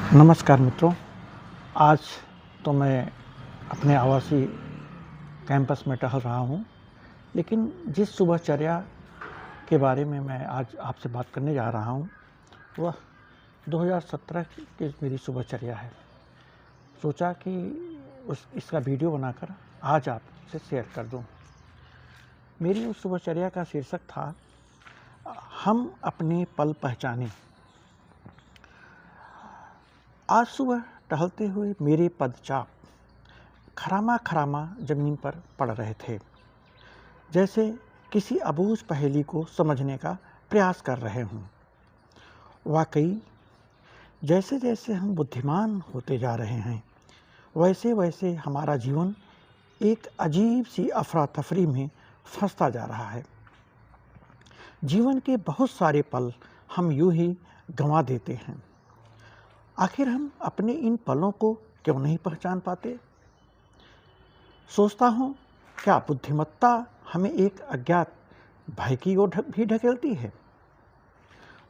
नमस्कार मित्रों, आज तो मैं अपने आवासीय कैंपस में टहल रहा हूँ, लेकिन जिस सुबहचर्या के बारे में मैं आज आपसे बात करने जा रहा हूँ, वह 2017 की मेरी सुबहचर्या है। सोचा कि इसका वीडियो बनाकर आज आपसे शेयर कर दूँ। मेरी उस सुबहचर्या का शीर्षक था, हम अपने पल पहचानें। आज सुबह टहलते हुए मेरे पदचाप खरामा जमीन पर पड़ रहे थे, जैसे किसी अबूझ पहेली को समझने का प्रयास कर रहे हों। वाकई जैसे जैसे हम बुद्धिमान होते जा रहे हैं, वैसे वैसे हमारा जीवन एक अजीब सी अफरा तफरी में फंसता जा रहा है। जीवन के बहुत सारे पल हम यूं ही गंवा देते हैं। आखिर हम अपने इन पलों को क्यों नहीं पहचान पाते? सोचता हूँ, क्या बुद्धिमत्ता हमें एक अज्ञात भय की ओर भी ढकेलती है?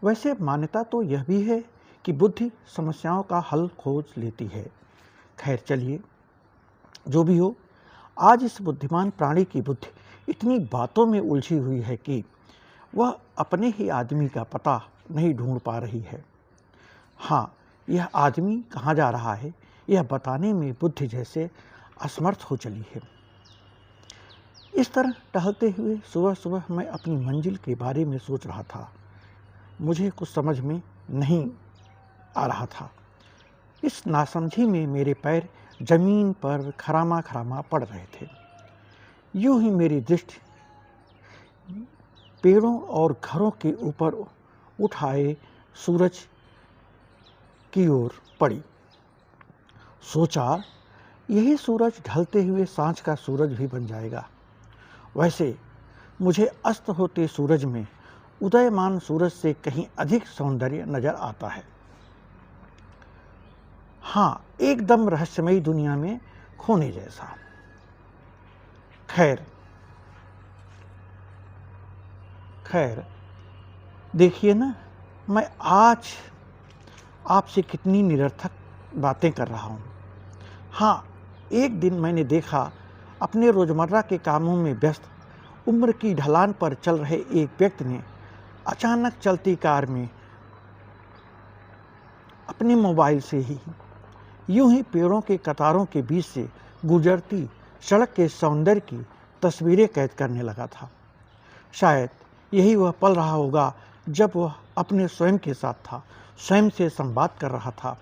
वैसे मान्यता तो यह भी है कि बुद्धि समस्याओं का हल खोज लेती है। खैर चलिए, जो भी हो, आज इस बुद्धिमान प्राणी की बुद्धि इतनी बातों में उलझी हुई है कि वह अपने ही आदमी का पता नहीं ढूंढ पा रही है। हाँ, यह आदमी कहाँ जा रहा है, यह बताने में बुद्धि जैसे असमर्थ हो चली है। इस तरह टहलते हुए सुबह सुबह मैं अपनी मंजिल के बारे में सोच रहा था। मुझे कुछ समझ में नहीं आ रहा था। इस नासमझी में मेरे पैर जमीन पर खरामा पड़ रहे थे। यूं ही मेरी दृष्टि पेड़ों और घरों के ऊपर उठ आए सूरज की ओर पड़ी। सोचा, यही सूरज ढलते हुए सांझ का सूरज भी बन जाएगा। वैसे मुझे अस्त होते सूरज में उदयमान सूरज से कहीं अधिक सौंदर्य नजर आता है। हाँ, एकदम रहस्यमयी दुनिया में खोने जैसा। खैर देखिए ना, मैं आज आपसे कितनी निरर्थक बातें कर रहा हूँ। हाँ, एक दिन मैंने देखा, अपने रोजमर्रा के कामों में व्यस्त उम्र की ढलान पर चल रहे एक व्यक्ति ने अचानक चलती कार में अपने मोबाइल से ही यूं ही पेड़ों के कतारों के बीच से गुजरती सड़क के सौंदर्य की तस्वीरें कैद करने लगा था। शायद यही वह पल रहा होगा जब वह अपने स्वयं के साथ था, स्वयं से संवाद कर रहा था।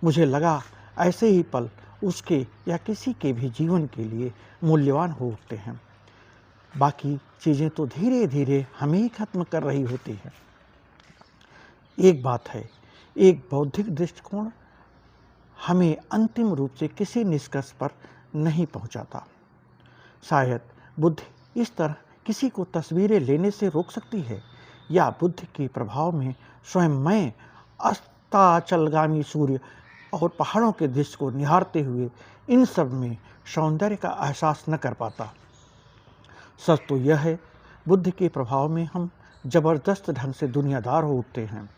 मुझे लगा, ऐसे ही पल उसके या किसी के भी जीवन के लिए मूल्यवान हो उठते हैं। बाकी चीज़ें तो धीरे धीरे हमें ही खत्म कर रही होती है। एक बात है, एक बौद्धिक दृष्टिकोण हमें अंतिम रूप से किसी निष्कर्ष पर नहीं पहुंचाता। शायद बुद्धि इस तरह किसी को तस्वीरें लेने से रोक सकती है, या बुद्धि के प्रभाव में स्वयं मैं अस्ताचलगामी सूर्य और पहाड़ों के दृश्य को निहारते हुए इन सब में सौंदर्य का एहसास न कर पाता। सच तो यह है, बुद्धि के प्रभाव में हम जबरदस्त ढंग से दुनियादार हो उठते हैं।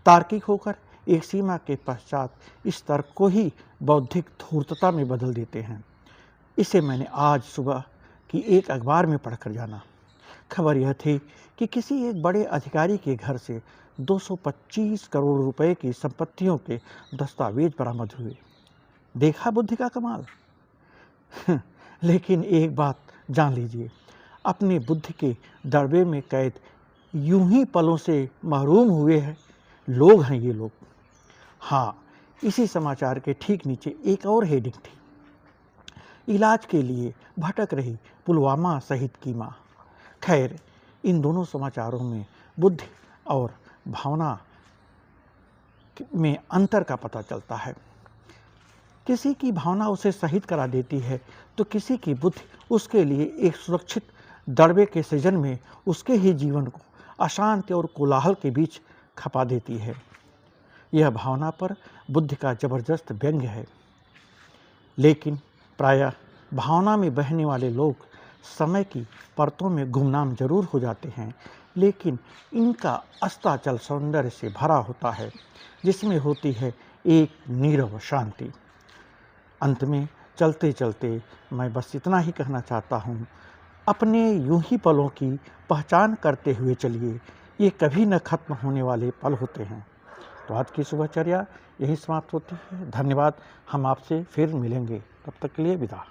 तार्किक होकर एक सीमा के पश्चात इस तर्क को ही बौद्धिक धूर्तता में बदल देते हैं। इसे मैंने आज सुबह की एक अखबार में पढ़कर जाना। खबर यह थी कि किसी एक बड़े अधिकारी के घर से 225 करोड़ रुपए की संपत्तियों के दस्तावेज बरामद हुए। देखा बुद्धि का कमाल। लेकिन एक बात जान लीजिए, अपने बुद्धि के दड़बे में कैद यूं ही पलों से महरूम हुए हैं लोग हैं ये लोग। हाँ, इसी समाचार के ठीक नीचे एक और हेडिंग थी, इलाज के लिए भटक रही पुलवामा शहीद की माँ। खैर, इन दोनों समाचारों में बुद्धि और भावना में अंतर का पता चलता है। किसी की भावना उसे शहीद करा देती है, तो किसी की बुद्धि उसके लिए एक सुरक्षित दड़बे के सृजन में उसके ही जीवन को अशांति और कोलाहल के बीच खपा देती है। यह भावना पर बुद्धि का जबरदस्त व्यंग्य है। लेकिन प्रायः भावना में बहने वाले लोग समय की परतों में गुमनाम जरूर हो जाते हैं, लेकिन इनका अस्ताचल सौंदर्य से भरा होता है, जिसमें होती है एक नीरव शांति। अंत में चलते चलते मैं बस इतना ही कहना चाहता हूँ, अपने यूं ही पलों की पहचान करते हुए चलिए, ये कभी न खत्म होने वाले पल होते हैं। तो आज की सुबहचर्या यही समाप्त होती है। धन्यवाद। हम आपसे फिर मिलेंगे, तब तक के लिए विदा।